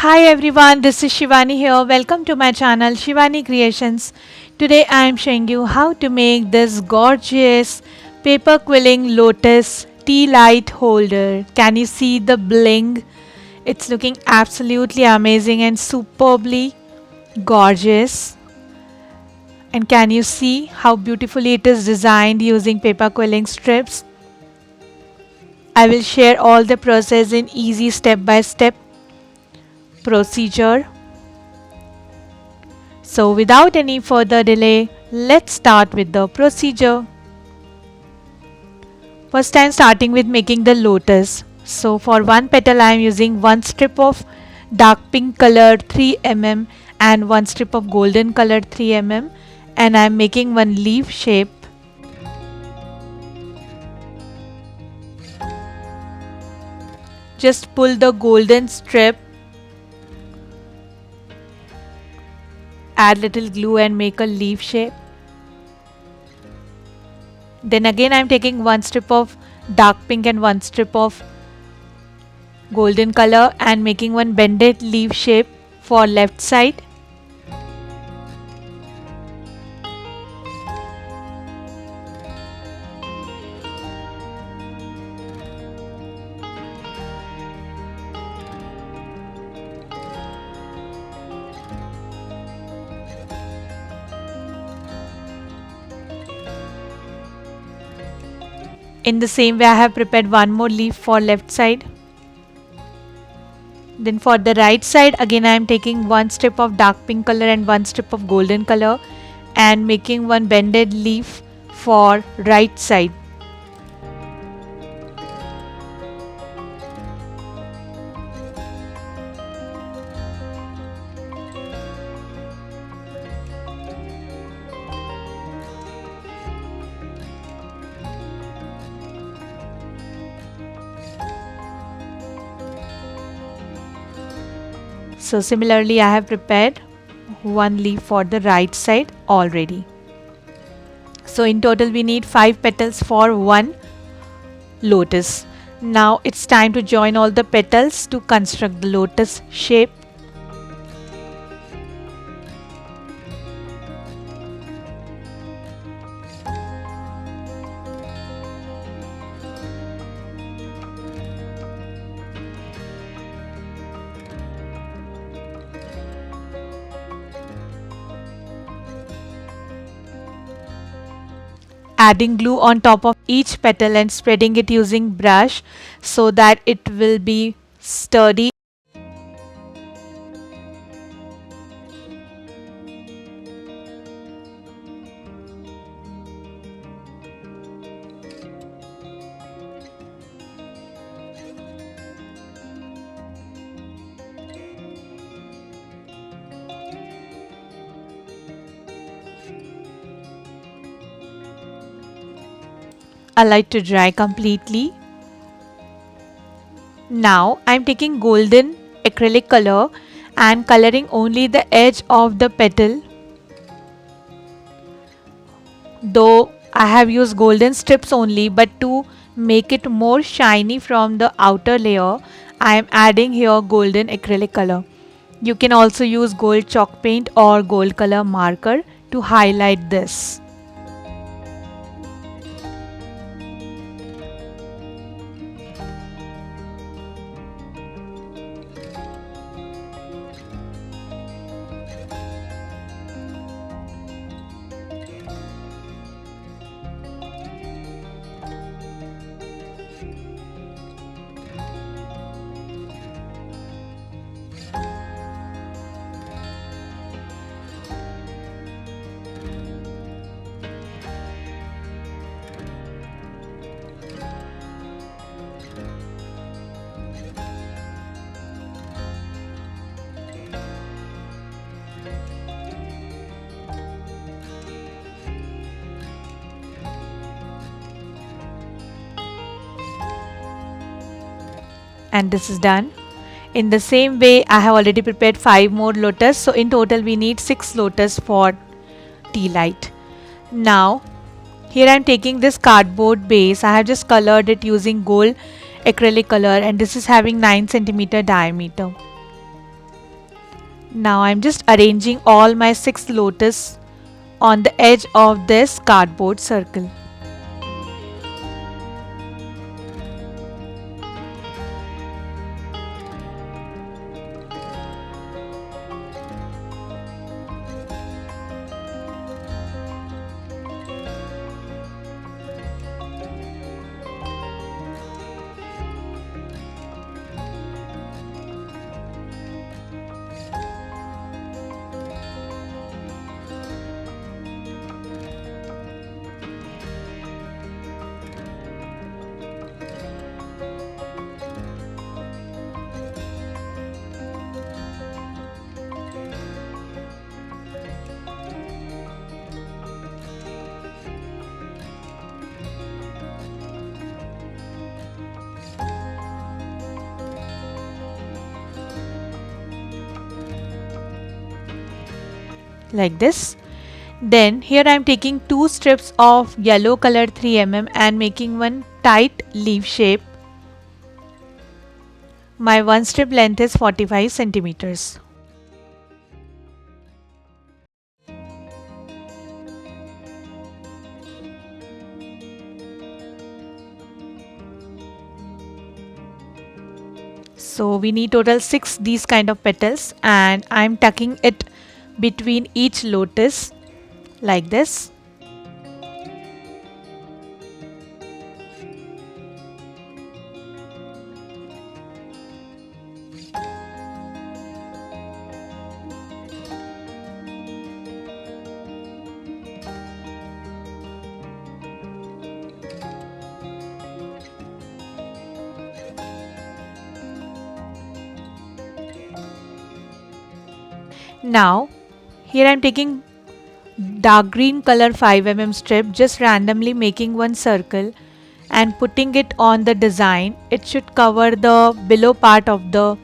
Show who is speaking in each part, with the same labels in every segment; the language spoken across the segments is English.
Speaker 1: Hi everyone, this is Shivani here. Welcome to my channel Shivani Creations. Today I am showing you how to make this gorgeous paper quilling lotus tea light holder. Can you see the bling? It's looking absolutely amazing and superbly gorgeous. And can you see how beautifully it is designed using paper quilling strips? I will share all the process in easy step-by-step procedure. So without any further delay, let's start with the procedure. First I am starting with making the lotus. So for one petal I am using one strip of dark pink color 3 mm and one strip of golden color 3 mm, and I am making one leaf shape. Just pull the golden strip, add little glue and make a leaf shape. Then again I am taking one strip of dark pink and one strip of golden color and making one bended leaf shape for left side. In the same way I have prepared one more leaf for left side. Then for the right side again I am taking one strip of dark pink color and one strip of golden color and making one bended leaf for right side. So similarly I have prepared one leaf for the right side already. So in total we need 5 petals for one lotus. Now it's time to join all the petals to construct the lotus shape. Adding glue on top of each petal and spreading it using brush so that it will be sturdy. Allow it to dry completely. Now I am taking golden acrylic color and coloring only the edge of the petal. Though I have used golden strips only, but to make it more shiny from the outer layer, I am adding here golden acrylic color. You can also use gold chalk paint or gold color marker to highlight this. And this is done. In the same way I have already prepared 5 more lotus, so in total we need 6 lotus for tea light. Now here I am taking this cardboard base. I have just colored it using gold acrylic color and this is having 9 cm diameter. Now I'm just arranging all my 6 lotus on the edge of this cardboard circle. Like this. Then here I am taking 2 strips of yellow color 3 mm and making one tight leaf shape. My one strip length is 45 centimeters. So we need total 6 these kind of petals, and I'm tucking it between each lotus like this. Now here I'm taking dark green color 5 mm strip, just randomly making one circle and putting it on the design. It should cover the below part of the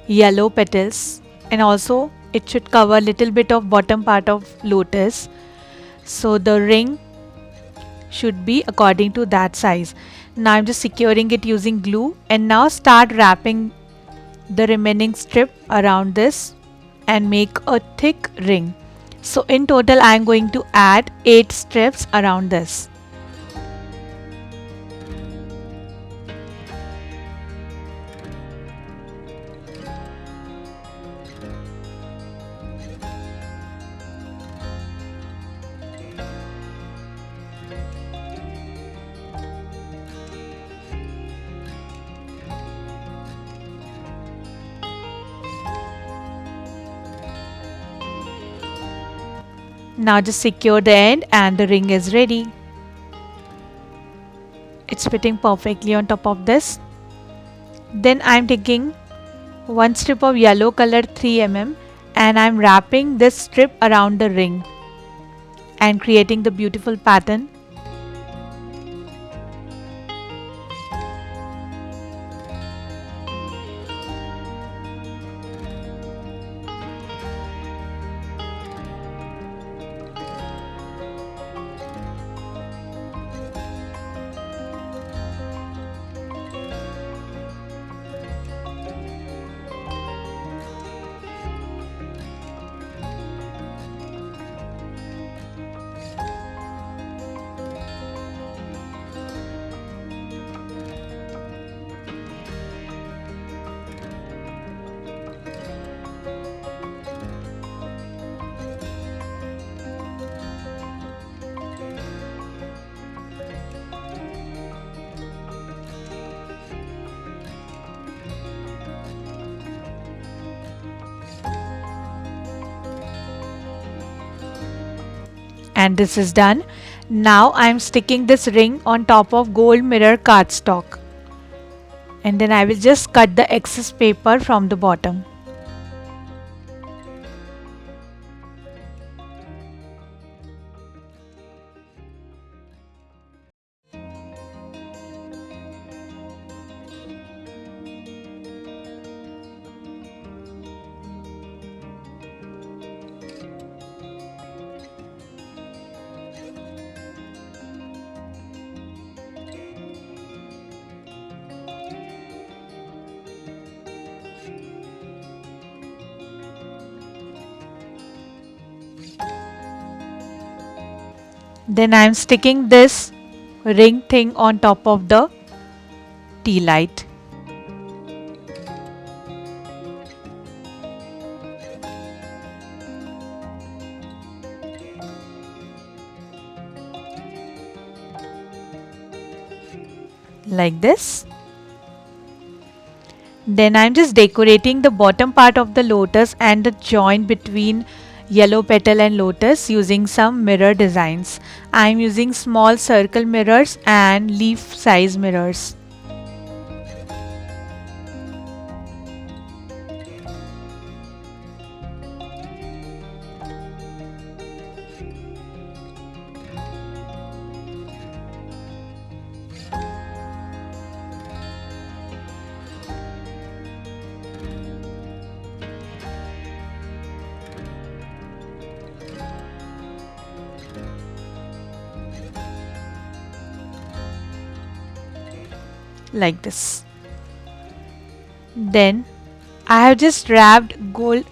Speaker 1: yellow petals, and also it should cover little bit of bottom part of lotus. So the ring should be according to that size. Now I'm just securing it using glue, and now start wrapping the remaining strip around this and make a thick ring. So in total I am going to add 8 strips around this. Now just secure the end and the ring is ready. It's fitting perfectly on top of this. Then I'm taking one strip of yellow color 3 mm and I'm wrapping this strip around the ring and creating the beautiful pattern. And this is done. Now I am sticking this ring on top of gold mirror cardstock, and then I will just cut the excess paper from the bottom. Then I am sticking this ring thing on top of the tea light. Like this. Then I'm just decorating the bottom part of the lotus and the joint between yellow petal and lotus using some mirror designs. I'm using small circle mirrors and leaf size mirrors. Like this. Then I have just wrapped gold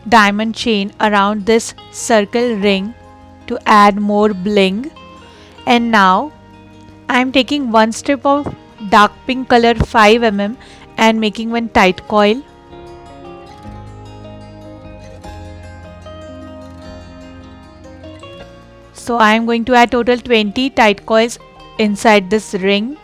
Speaker 1: diamond chain around this circle ring to add more bling. And now I am taking one strip of dark pink color 5 mm and making one tight coil. So I am going to add total 20 tight coils inside this ring.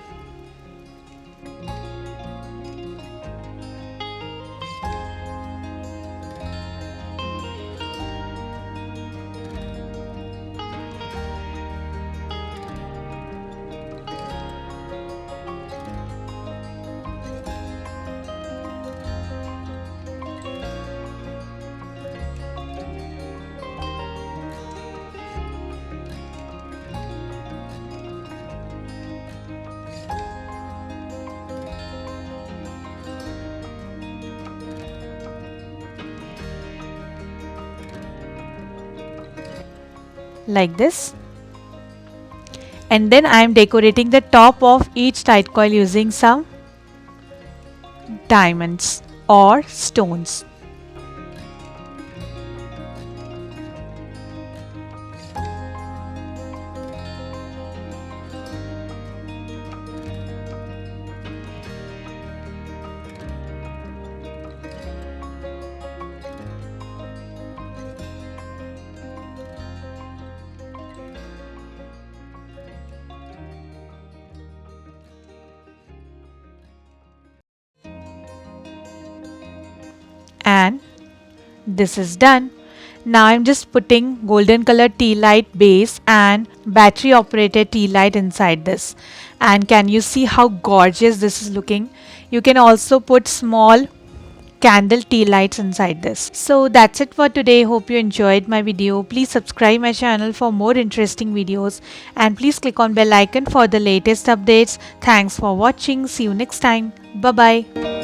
Speaker 1: Like this. And then I am decorating the top of each tight coil using some diamonds or stones. And this is done. Now I'm just putting golden color tea light base and battery operated tea light inside this. And can you see how gorgeous this is looking? You can also put small candle tea lights inside this. So that's it for today. Hope you enjoyed my video. Please subscribe my channel for more interesting videos and please click on bell icon for the latest updates. Thanks for watching. See you next time. Bye bye.